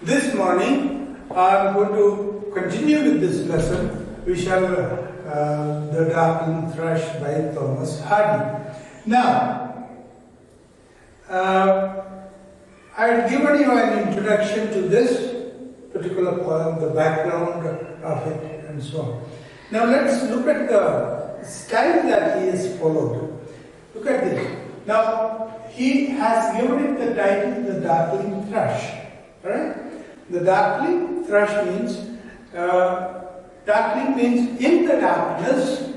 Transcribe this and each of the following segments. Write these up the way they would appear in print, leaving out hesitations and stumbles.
This morning I am going to continue with this lesson. We shall the Darkling, Thrush by Thomas Hardy. Now, I had given you an introduction to this particular poem, the background of it, and so on. Now let's look at the style that he has followed. Look at this. Now he has given it the title, the Darkling Thrush. Alright? The Darkling Thrush means darkling means in the darkness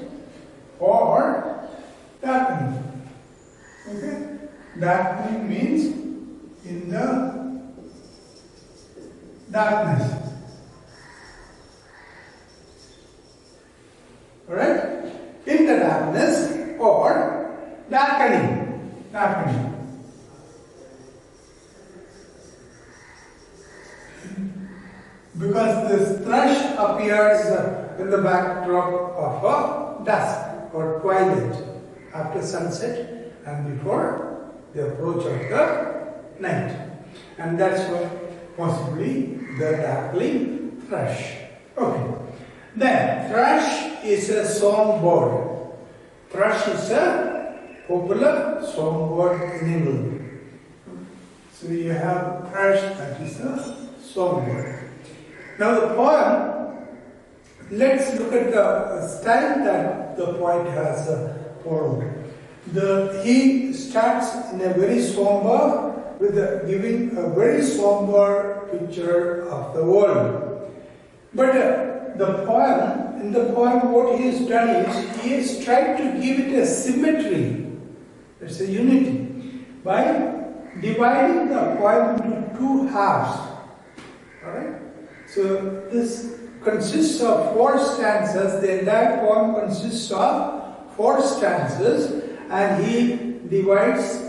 or darkening. Okay? Darkling means in the darkness. Alright? In the darkness or darkening. Darkening. Because this thrush appears in the backdrop of a dusk or twilight after sunset and before the approach of the night. And that's why possibly the darkling thrush. Okay. Then thrush is a songbird. Thrush is a popular songbird in England. So you have thrush, that is a songbird. Now the poem, let's look at the style that the poet has followed. He starts in a very somber, with giving a very somber picture of the world. But in the poem what he has done is, he has tried to give it a symmetry, it's a unity, by dividing the poem into two halves. Alright? So this consists of 4 stanzas. The entire poem consists of 4 stanzas, and he divides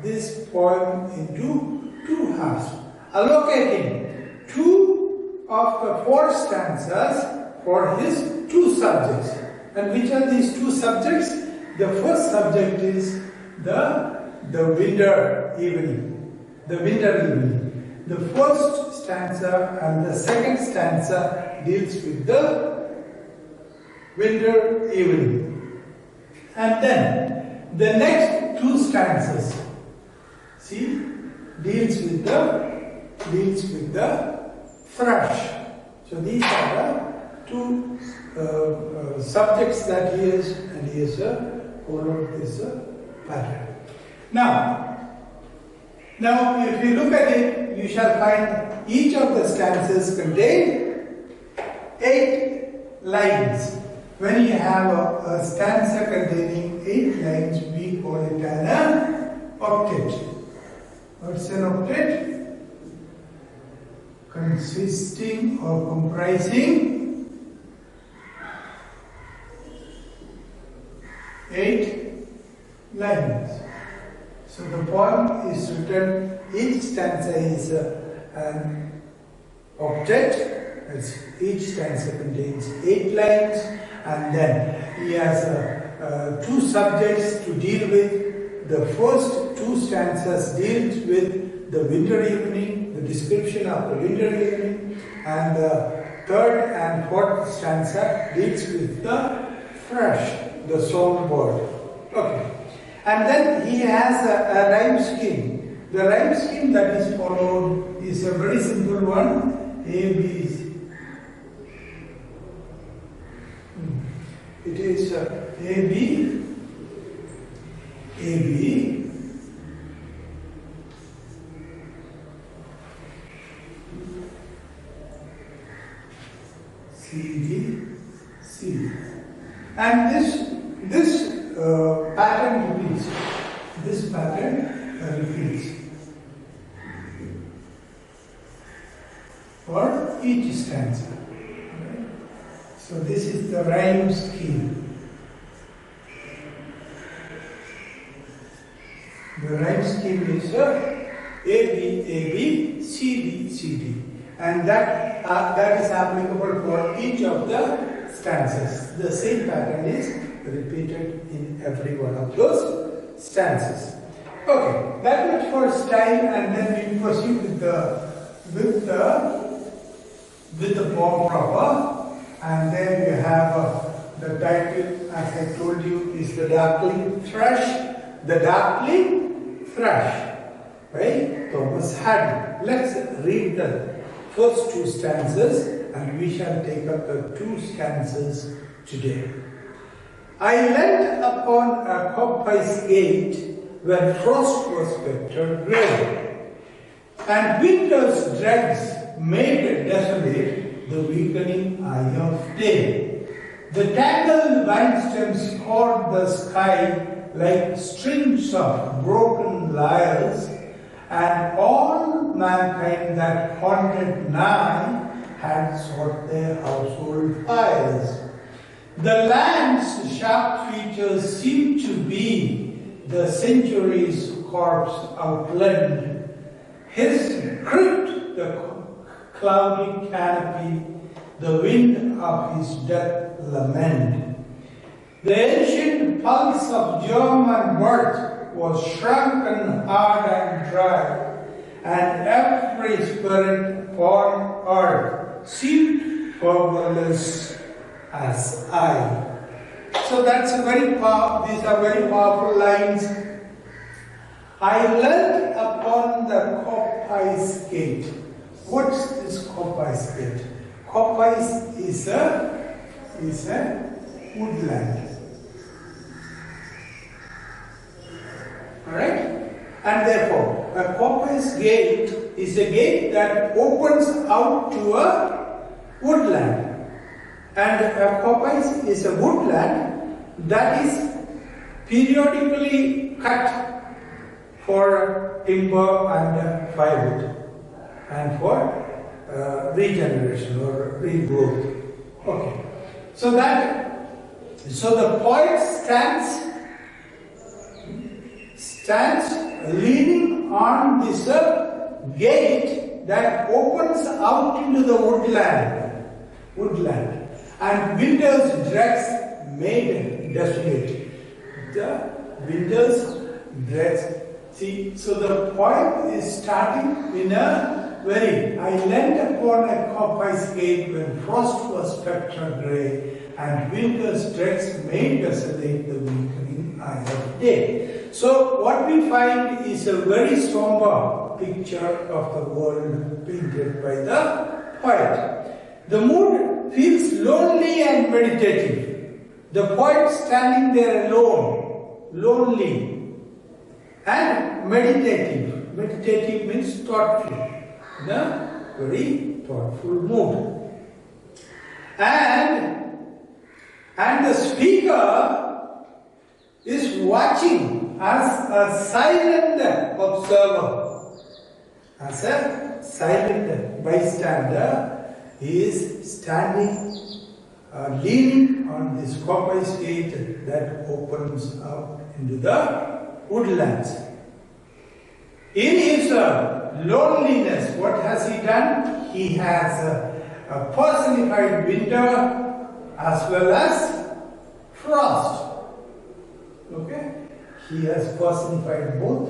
this poem into 2 halves, allocating 2 of the 4 stanzas for his 2 subjects. And which are these 2 subjects? The first subject is the winter evening. The winter evening. The first stanza and the second stanza deals with the winter evening. And then the next 2 stanzas, see, deals with the thrush. So these are the 2 subjects that he has, and he has followed this pattern. Now, if you look at it, you shall find each of the stanzas contain 8 lines. When you have a stanza containing 8 lines, we call it an octet. What's an octet? Consisting or comprising 8 lines. So the poem is written, each stanza is an octet, each stanza contains 8 lines, and then he has 2 subjects to deal with. The first 2 stanzas deals with the winter evening, the description of the winter evening, and the 3rd and 4th stanza deals with the thrush, the songbird. Okay. And then he has a rhyme scheme. The rhyme scheme that is followed is a very simple one. A, B, C. It is A, B, C, D, C. And this pattern repeats. This pattern repeats for each stanza. Right? So this is the rhyme scheme. The rhyme scheme is A, B, C, D, C, D. And that is applicable for each of the stanzas. The same pattern is repeated in every one of those stanzas. Okay, that much for style, and then we proceed with the with the poem proper, and then you have the title, as I told you, is the Darkling Thrush. The Darkling Thrush by Thomas Hardy. Let's read the first two stanzas and we shall take up the two stanzas today. I leant upon a coppice gate where frost was spectre grey, and winter's dregs made desolate the weakening eye of day. The tangled vine stems scored the sky like strings of broken lyres, and all mankind that haunted nigh had sought their household fires. The land's sharp features seemed to be the century's corpse outlined. His crypt, the cloudy canopy, the wind of his death lament. The ancient pulse of German birth was shrunken hard and dry, and every spirit upon earth seemed powerless as I. So that's a these are very powerful lines. I leant upon the coppice gate. What's this coppice gate? Coppice is a woodland. Alright? And therefore, a coppice gate is a gate that opens out to a woodland. And a coppice is a woodland that is periodically cut for timber and firewood and for regeneration or regrowth. Okay. So the poet stands leaning on this gate that opens out into the woodland, and winter's dregs made desolate. The winter's dregs. See, so the poem is starting in a very, I leant upon a coppice gate when frost was spectre grey, and winter's dregs made desolate the weakening eye of day. So what we find is a very somber picture of the world painted by the poet. The mood feels lonely and meditative. The poet standing there alone, lonely and meditative. Meditative means thoughtful, in a very thoughtful mood. And the speaker is watching as a silent observer, as a silent bystander. He is standing, leaning on this coppice gate that opens out into the woodlands. In his loneliness, what has he done? He has personified winter as well as frost. Okay? He has personified both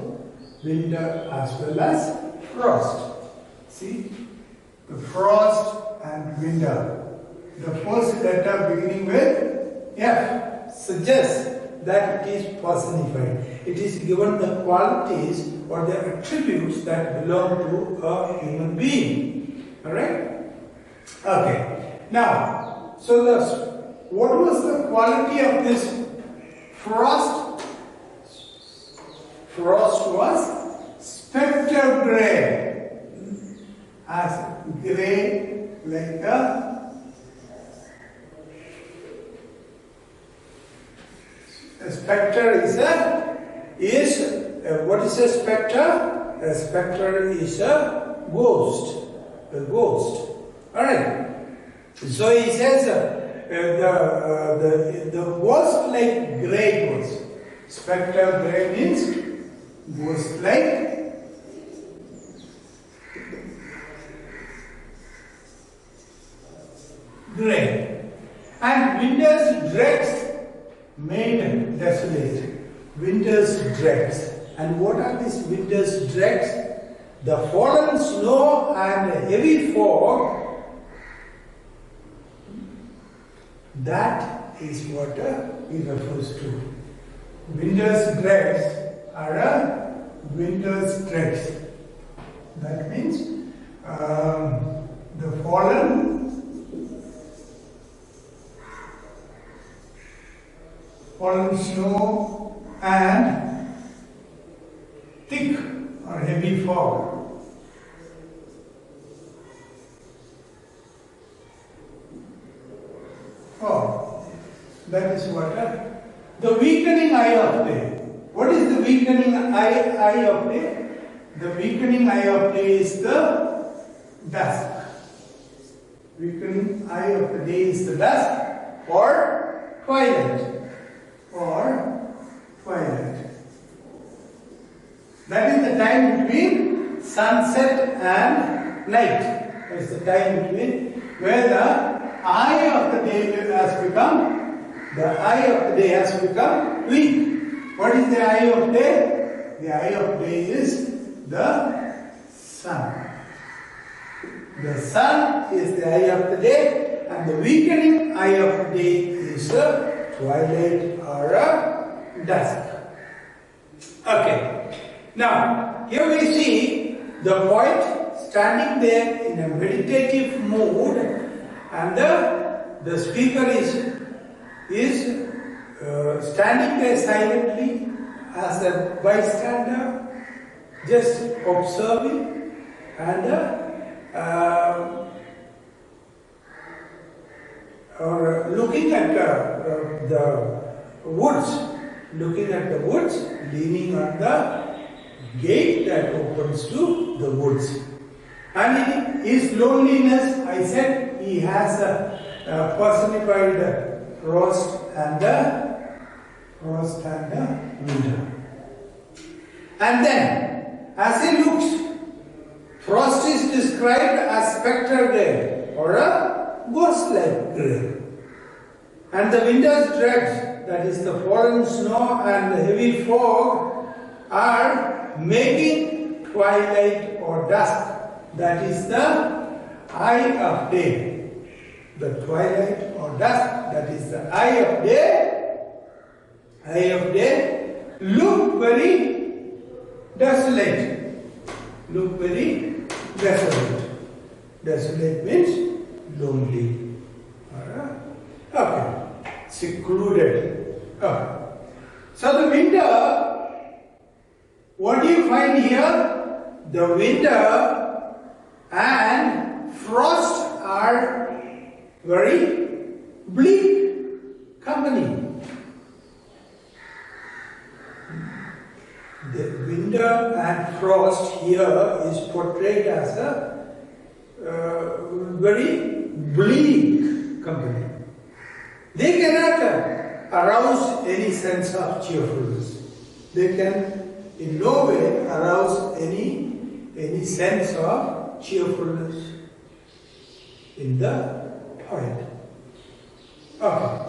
winter as well as frost. See? The frost and winter. The first letter beginning with F suggests that it is personified. It is given the qualities or the attributes that belong to a human being. Alright? Okay. Now, so what was the quality of this frost? Frost was spectre grey. As grey like a spectre what is a spectre? A spectre is a ghost. A ghost. Alright. So he says the ghost like grey ghost. Spectre grey means ghost like grey. And winter's dregs made desolate. Winter's dregs. And what are these winter's dregs? the fallen snow and heavy fog, that is what he refers to. Winter's dregs are a winter's dregs. That means the fallen snow and thick or heavy fog. Oh, that is what the weakening eye of day. What is the weakening eye of day? The weakening eye of day is the dusk. Weakening eye of the day is the dusk or twilight. That is the time between sunset and night. That is the time between where the eye of the day has become weak. What is the eye of day? The eye of day is the sun. The sun is the eye of the day, and the weakening eye of the day is a twilight or a dusk. Okay. Now, here we see the poet standing there in a meditative mood, and the speaker is standing there silently as a bystander, just observing and or looking at the woods, leaning on the gate that opens to the woods. And in his loneliness, I said, he has a personified frost and winter. And then, as he looks, frost is described as spectral grey or a ghost-like grey. And the winter's dregs, that is the fallen snow and the heavy fog, are making twilight or dusk. That is the eye of day. The twilight or dusk, that is the eye of day, look very desolate. Desolate means lonely. Okay. Secluded. Okay. So the winter, what do you find here? The winter and frost are very bleak company. The winter and frost here is portrayed as a very bleak company. They cannot arouse any sense of cheerfulness. They can in no way arouse any sense of cheerfulness in the poet. Okay.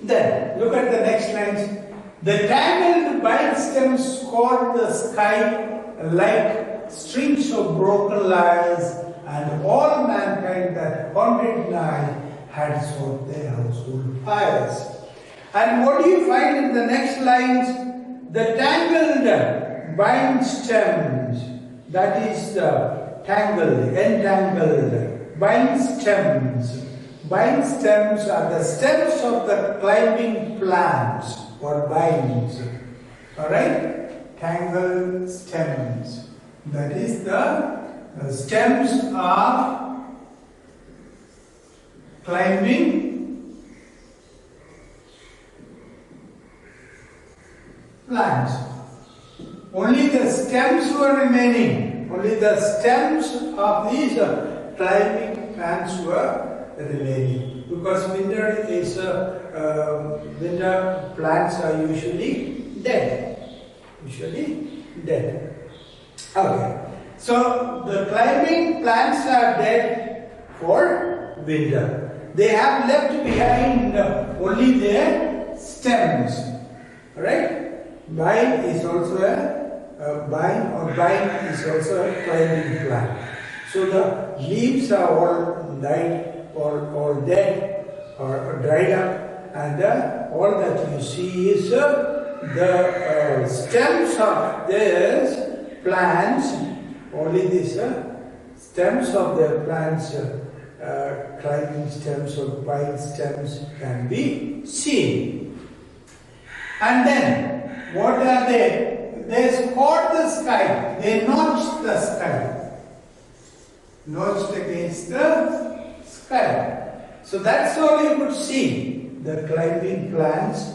Then look at the next lines. The tangled vine stems scored the sky like strings of broken lyres, and all mankind that haunted night had sought their household fires. And what do you find in the next lines? The tangled vine stems, that is the tangled, entangled vine stems. Vine stems are the stems of the climbing plants or vines. Alright? Tangled stems. That is the stems of climbing plants. Only the stems were remaining. Only the stems of these climbing plants were remaining. Because winter plants are usually dead. Okay. So the climbing plants are dead for winter. They have left behind only their stems. Alright? Vine is also vine or vine is also a climbing plant. So the leaves are all died or dead or dried up, and all that you see is the stems of these plants. Only these stems of the plants, climbing stems or vine stems can be seen. And then, what are they? They scored the sky. They notched the sky. Notched against the sky. So that's all you could see. The climbing plants.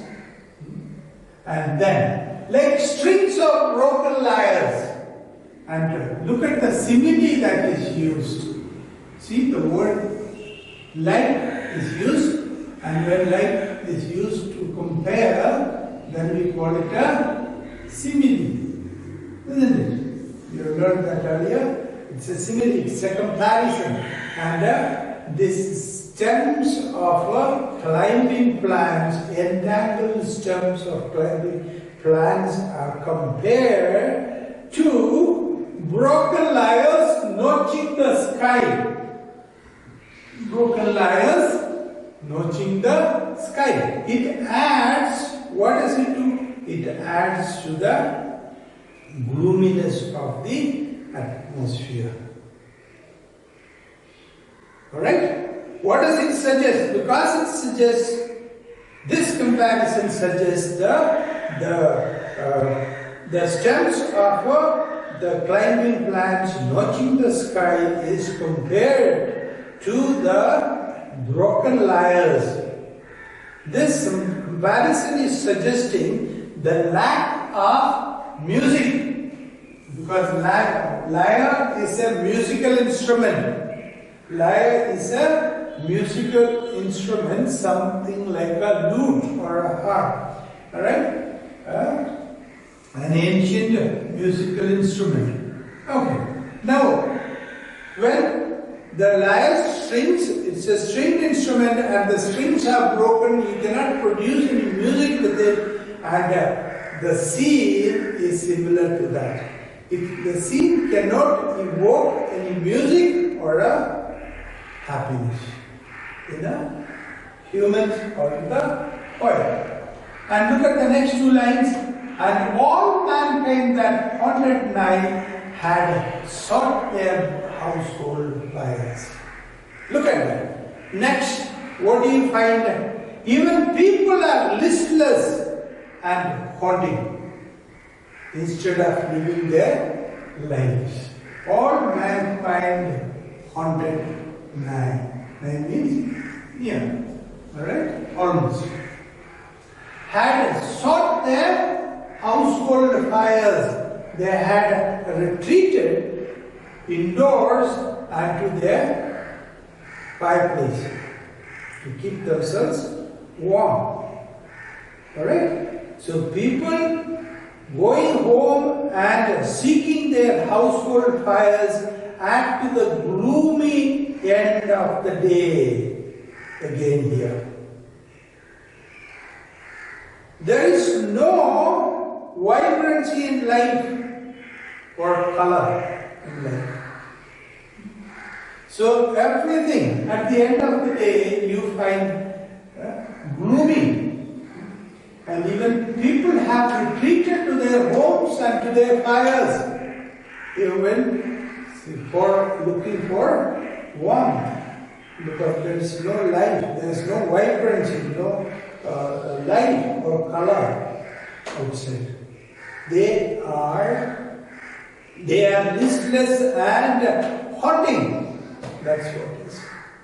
And then, like strings of broken lyres. And look at the simile that is used. See, the word like is used, and when like is used to compare, then we call it a simile, isn't it? You learned that earlier. It's a simile, it's a comparison. And these stems of climbing plants, entangled stems of climbing plants are compared to broken lyres notching the sky. Broken lyres notching the sky. It adds, what does it do? It adds to the gloominess of the atmosphere. Alright? What does it suggest? Because it suggests, this comparison suggests the stems of the climbing plants notching the sky is compared to the broken lyres. This comparison is suggesting the lack of music, because lyre is a musical instrument. Lyre is a musical instrument, something like a lute or a harp. Alright? An ancient musical instrument. Okay. Now, when the lyre strings, it's a stringed instrument and the strings are broken, you cannot produce any music with it, and the scene is similar to that. The scene cannot evoke any music or a happiness in the humans or in the poet. And look at the next two lines. And all mankind that haunted night had sought their household fires. Look at that. Next, what do you find? Even people are listless and haunting instead of living their lives. All mankind haunted night. Night means near. Alright? Almost. Had sought their household fires. They had retreated indoors and to their fireplace to keep themselves warm. Alright? So people going home and seeking their household fires add to the gloomy end of the day again here. There is no vibrancy in life or color in life. So everything at the end of the day you find gloomy. And even people have retreated to their homes and to their fires, even for looking for warmth, because there is no light, there is no vibrancy, no light or color outside. They are listless and haunting. That's what has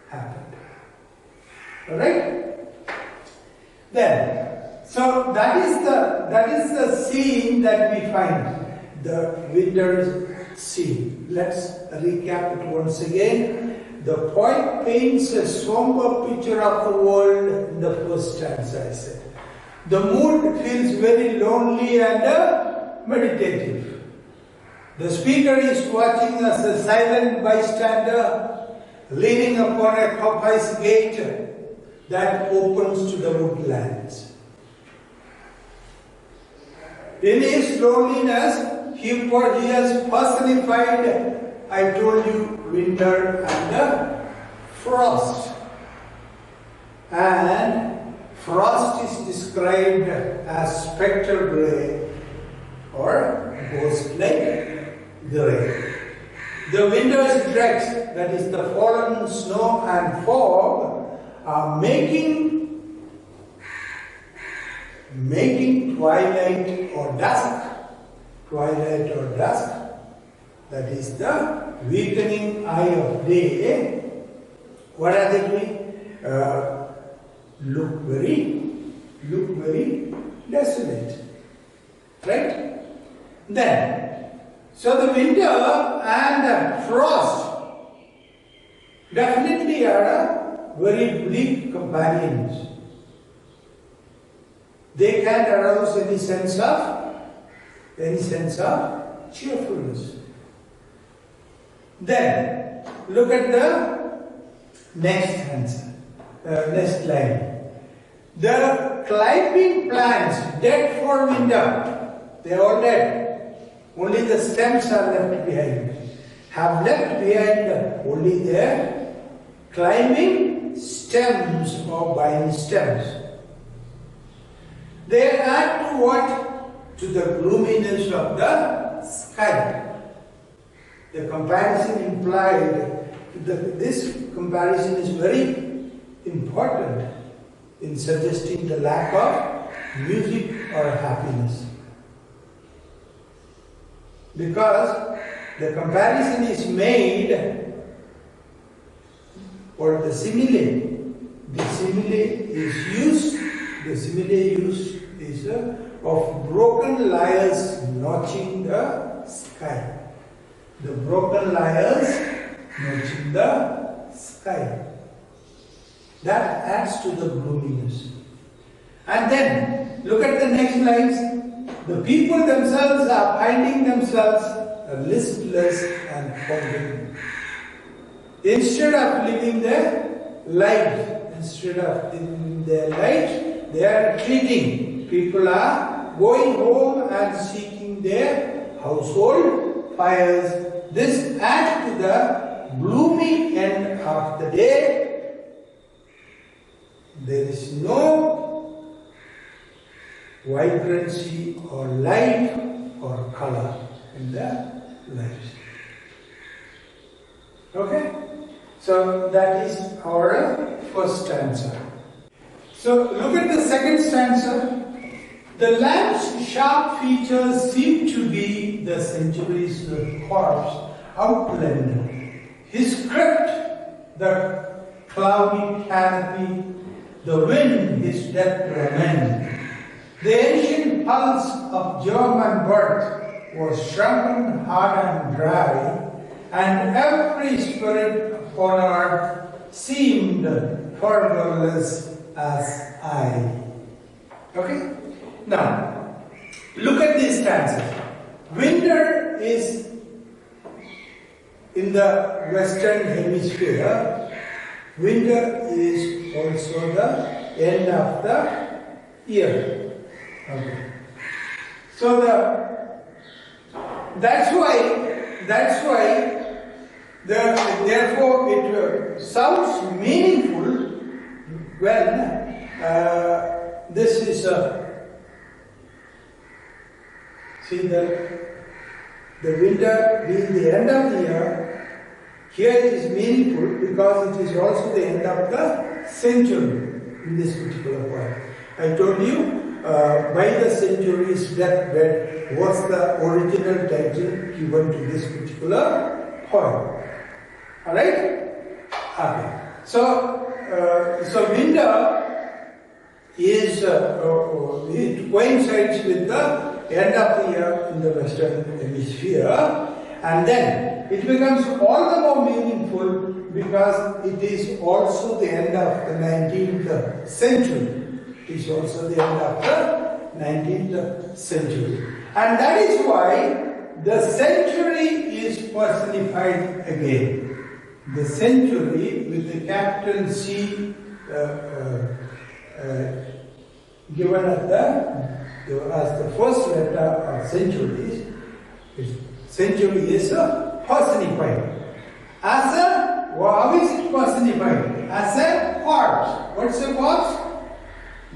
happened. All right. Then. So that is the scene that we find, the winter scene. Let's recap it once again. The poet paints a somber picture of the world in the first stanza, I said. The mood feels very lonely and meditative. The speaker is watching as a silent bystander leaning upon a coppice gate that opens to the woodlands. In his loneliness, he has personified, I told you, winter and frost. And frost is described as spectral grey or ghost-like grey. The winter's dregs, that is the fallen snow and fog, are making twilight or dusk. Twilight or dusk, that is the weakening eye of day. What are they doing? Look very desolate. Right? Then, so the winter and frost definitely are very bleak companions. They can't arouse any sense of cheerfulness. Then, look at the next answer, next line. The climbing plants dead for winter. They are all dead. Only the stems are left behind. Have left behind only their climbing stems or vine stems. They add to what? To the gloominess of the sky. The comparison implied, this comparison is very important in suggesting the lack of music or happiness. Because the comparison is made, or the simile is of broken lyres notching the sky. The broken lyres notching the sky. That adds to the gloominess. And then, look at the next lines. The people themselves are finding themselves listless and forgotten. Instead of living their life, they are retreating. People are going home and seeking their household fires. This adds to the gloomy end of the day. There is no vibrancy or light or color in their lives. Okay? So that is our first stanza. So look at the second stanza. The lamp's sharp features seem to be the century's corpse outlined. His crypt, the cloudy canopy, the wind, his death lament. The ancient pulse of German birth was shrunken, hard and dry, and every spirit upon earth seemed fervorless as I. Okay? Now, look at these stanzas. Winter is in the Western Hemisphere. Winter is also the end of the year. Okay. So that's why therefore it sounds meaningful when this is see the winter being the end of the year. Here it is meaningful because it is also the end of the century in this particular poem. I told you by the century's deathbed was the original title given to this particular poem. Alright? Okay. So winter is, it coincides with the end of the year in the Western Hemisphere, and then it becomes all the more meaningful because it is also the end of the 19th century. It is also the end of the 19th century. And that is why the century is personified again. The century with the capital C given as the first letter of centuries Century is personified. As a, how is it personified? As a corpse. What's a corpse?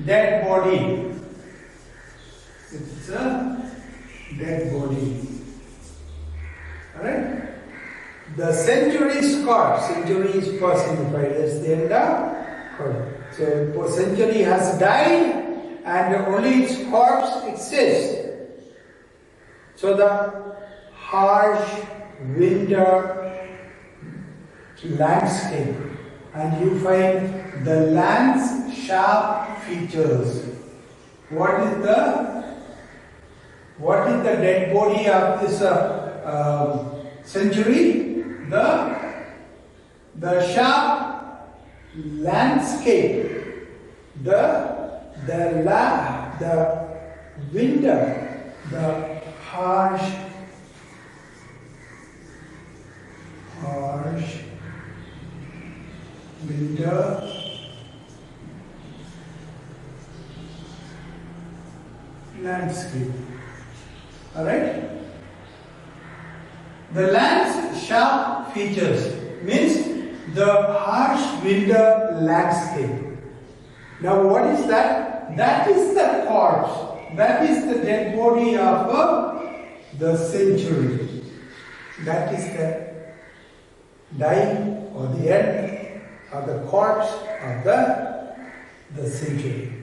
Dead body. It's a dead body. Alright? The century's corpse. Century is personified as the end of corpse. So, century has died and only its corpse exists. So, the harsh winter landscape, and you find the land's sharp features. What is the dead body of this century? The sharp landscape, the winter, the harsh winter landscape. Alright? The land's sharp features means the harsh winter landscape. Now what is that? That is the corpse. That is the dead body of the century. That is the dying or the end of the corpse of the century.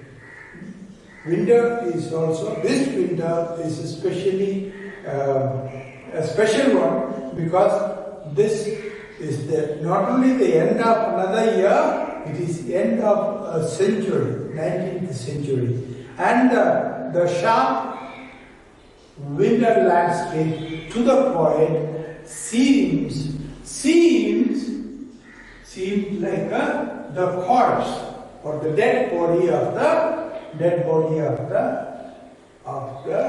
Winter is also, this winter is especially a special one because this is not only the end of another year, it is the end of a century, 19th century. And the sharp winter landscape to the poet seems like the corpse or the dead body of the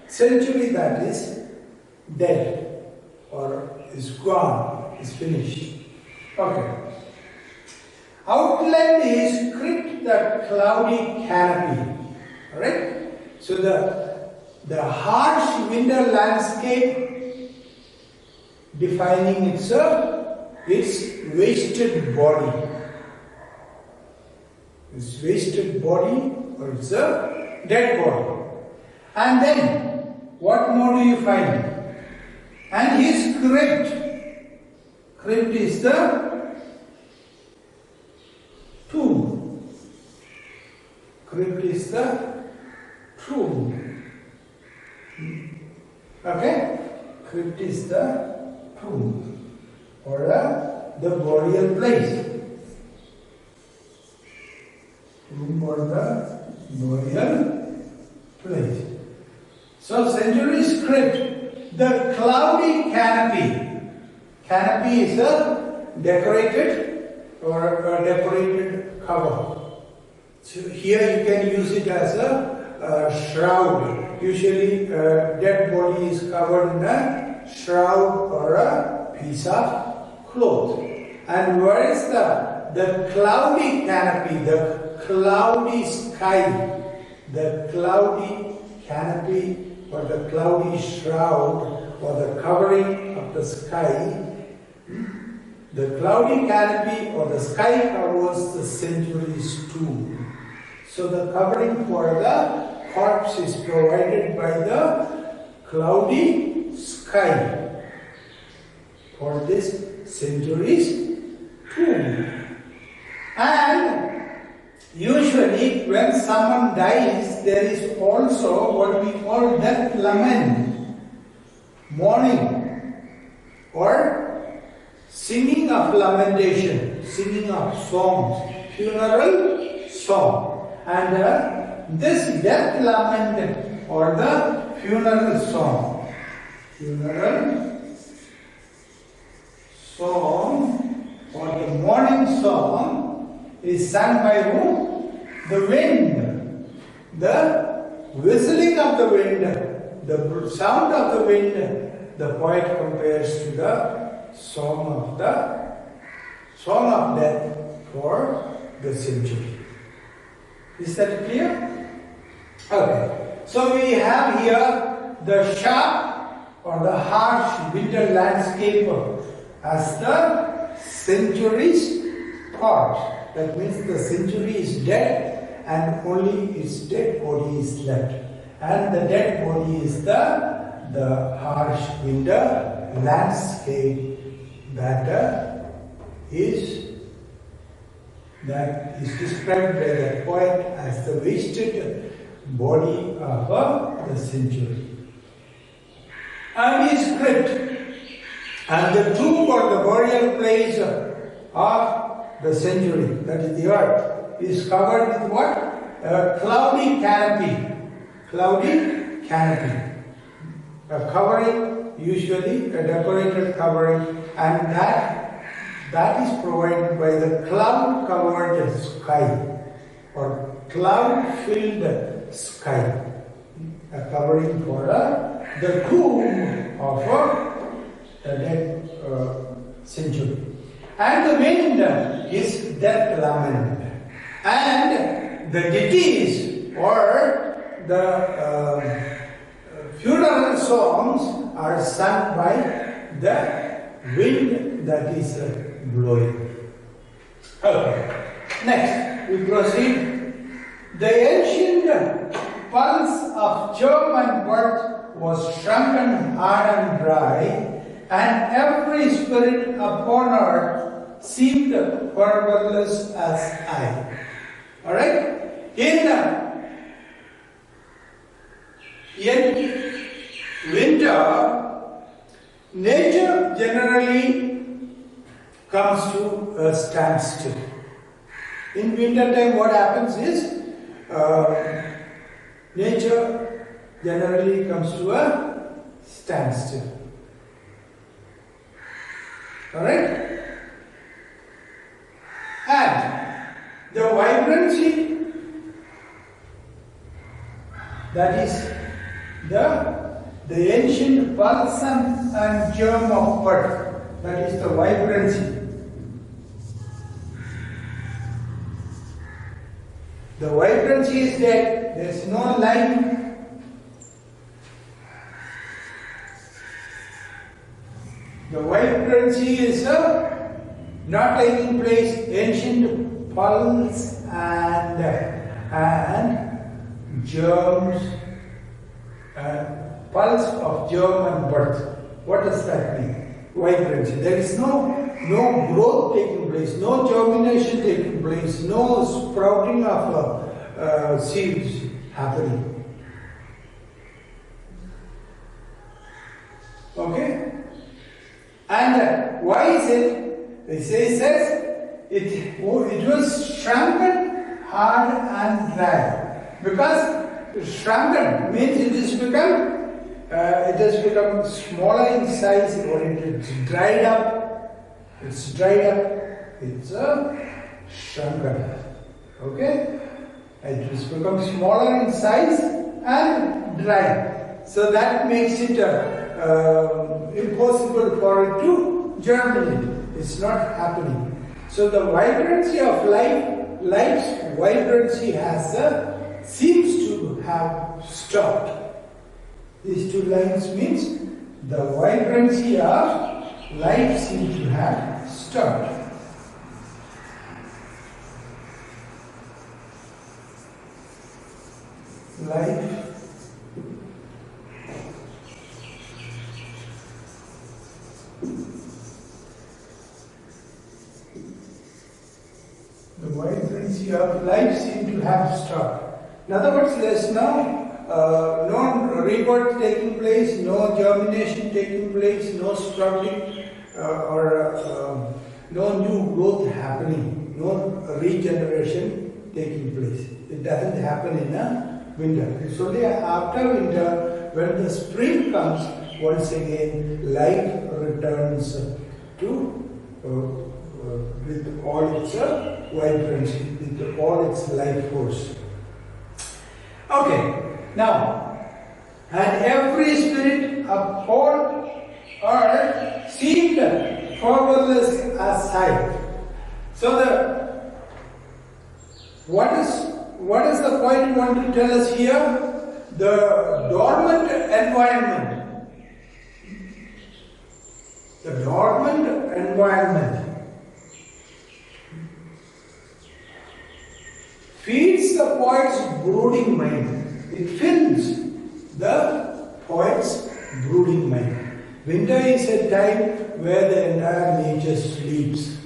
century that is dead or is gone, is finished. Okay. Outlined is crypt the cloudy canopy. Alright? So the harsh winter landscape defining its wasted body. Its wasted body or its a dead body. And then what more do you find? And his crypt. Crypt is the tomb. Crypt is the tomb. Okay? Crypt is the tomb or the burial place. Tomb or the burial place. So, century's crypt, the cloudy canopy. Canopy is a decorated or a decorated cover. So, here you can use it as a shroud. Usually, dead body is covered in a shroud or a piece of cloth. And where is the cloudy canopy, the cloudy sky, the cloudy canopy or the cloudy shroud or the covering of the sky? The cloudy canopy or the sky covers the century's tomb. So the covering for the corpse is provided by the cloudy sky for this century's tomb. And usually when someone dies, there is also what we call death lament, mourning, or singing of lamentation, singing of songs, funeral song. And this death lament or the funeral song or the mourning song is sung by whom? The wind, the whistling of the wind, the sound of the wind. The poet compares to the song of death for the century. Is that clear? Okay. So we have here the sharp or the harsh winter landscape as the centuries part. That means the century is dead and only its dead body is left. And the dead body is the harsh winter landscape that is described by the poet as the wasted body of the century. And his crypt and the tomb or the burial place of the century, that is the earth, is covered with what? A cloudy canopy. Cloudy canopy. A covering, usually a decorated covering, and that is provided by the cloud-covered sky or cloud-filled sky. A covering for the tomb of the dead century. And the wind is death lament. And the ditties or the funeral songs are sung by the wind that is blowing. Okay. Next, we proceed. The ancient pulse of German birth was shrunken, hard and dry, and every spirit upon earth seemed powerless as I. Alright? In winter, nature generally comes to a standstill. In winter time, what happens is nature generally comes to a standstill. Alright? And the vibrancy, that is the ancient pulse and germ of birth, that is the vibrancy. The vibrancy is dead, there is no life. The vibrancy is not taking place. Ancient pulse and germs, pulse of germ and birth. What does that mean? Vibrancy. There is no growth taking place, no germination taking place, no sprouting of seeds happening. Okay? And why is it? It says it was shrunken, hard and dry. Because shrunken means it has become smaller in size, or it's dried up. It's shrunken. Okay? It has become smaller in size and dry. So that makes it impossible for it to germinate. It's not happening. So the vibrancy of life's vibrancy seems to have stopped. These two lines means the vibrancy of life seems to have stopped. Life the vibrancy of life seems to have stopped. In other words, there is no rebirth taking place, no germination taking place, no sprouting or no new growth happening, no regeneration taking place. It doesn't happen in winter. It's only after winter, when the spring comes, once again life returns to with all its vibrancy, with all its life force. Okay, now, and every spirit upon earth seemed powerless as I. So what is the point you want to tell us here? The dormant environment the dormant environment feeds the poet's brooding mind. It fills the poet's brooding mind. Winter is a time where the entire nature sleeps,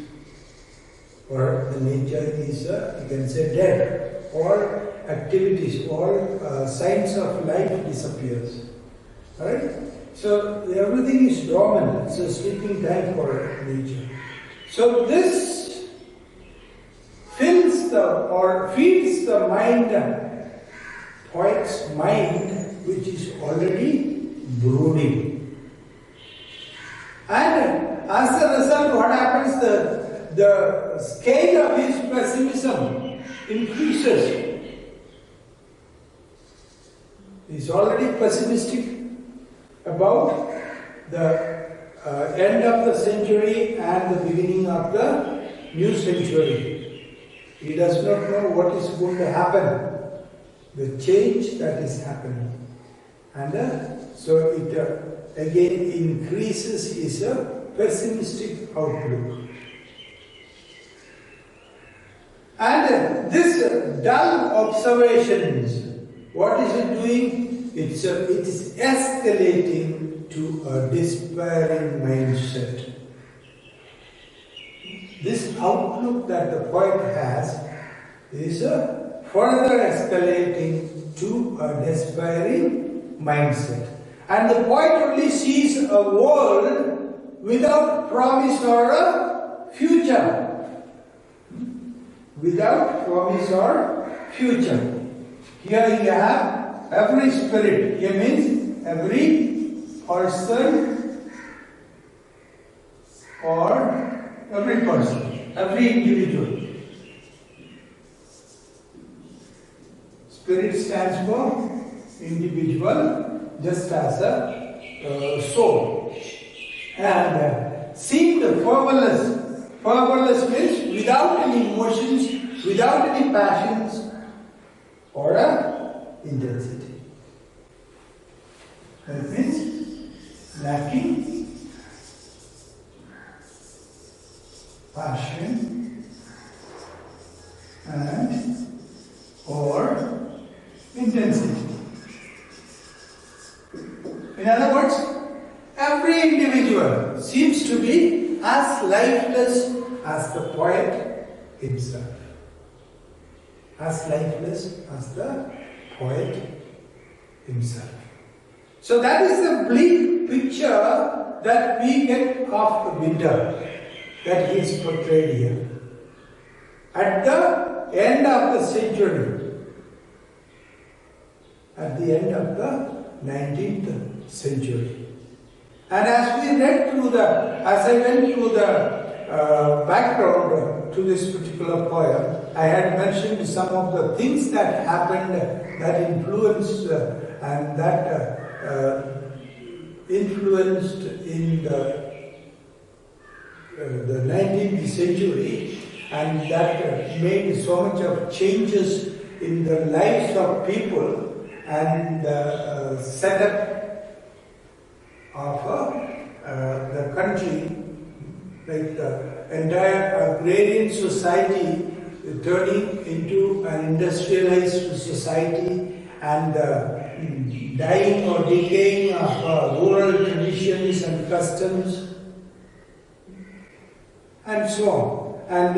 or the nature is, you can say, dead. All activities, all signs of life disappears. Alright? So everything is dormant. It's a sleeping time for nature. So this fills or feeds the mind, poet's mind, which is already brooding. And as a result, what happens? The scale of his pessimism increases. He's already pessimistic about the end of the century and the beginning of the new century. He does not know what is going to happen, the change that is happening. And so it again increases his pessimistic outlook. And this dull observations, what is it doing? It is escalating to a despairing mindset. This outlook that the poet has is further escalating to a despairing mindset. And the poet only sees a world without promise or a future. Without promise or future. Here you have every spirit. Here means every person or every person, every individual. Spirit stands for individual, just as a soul. And seeing the fervorless. Fervorless means without any emotions, without any passions or intensity. That means lacking passion and or intensity. In other words, every individual seems to be as lifeless as the poet himself. As lifeless as the poet himself. So that is the bleak picture that we get of the winter that is portrayed here. At the end of the century, at the end of the 19th century. And as we read through as I went through the background to this particular poem, I had mentioned some of the things that happened that influenced and that influenced in the 19th century, and that made so much of changes in the lives of people and the setup of the country, like the entire agrarian society turning into an industrialized society, and dying or decaying of rural traditions and customs, and so on. And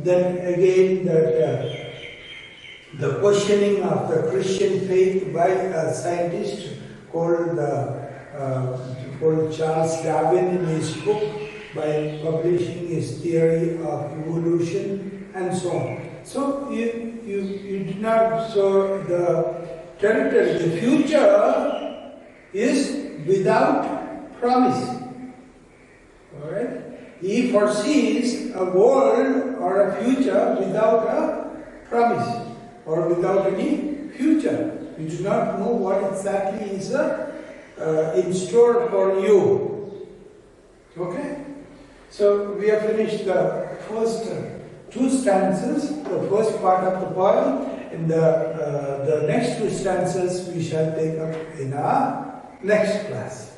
then again the questioning of the Christian faith by a scientist called Charles Darwin in his book, by publishing his theory of evolution and so on. So you do not, so the territory, the future is without promise. Alright? He foresees a world or a future without a promise or without any future. You do not know what exactly is in store for you. Okay? So we have finished the first two stanzas, the first part of the poem. In the next two stanzas we shall take up in our next class.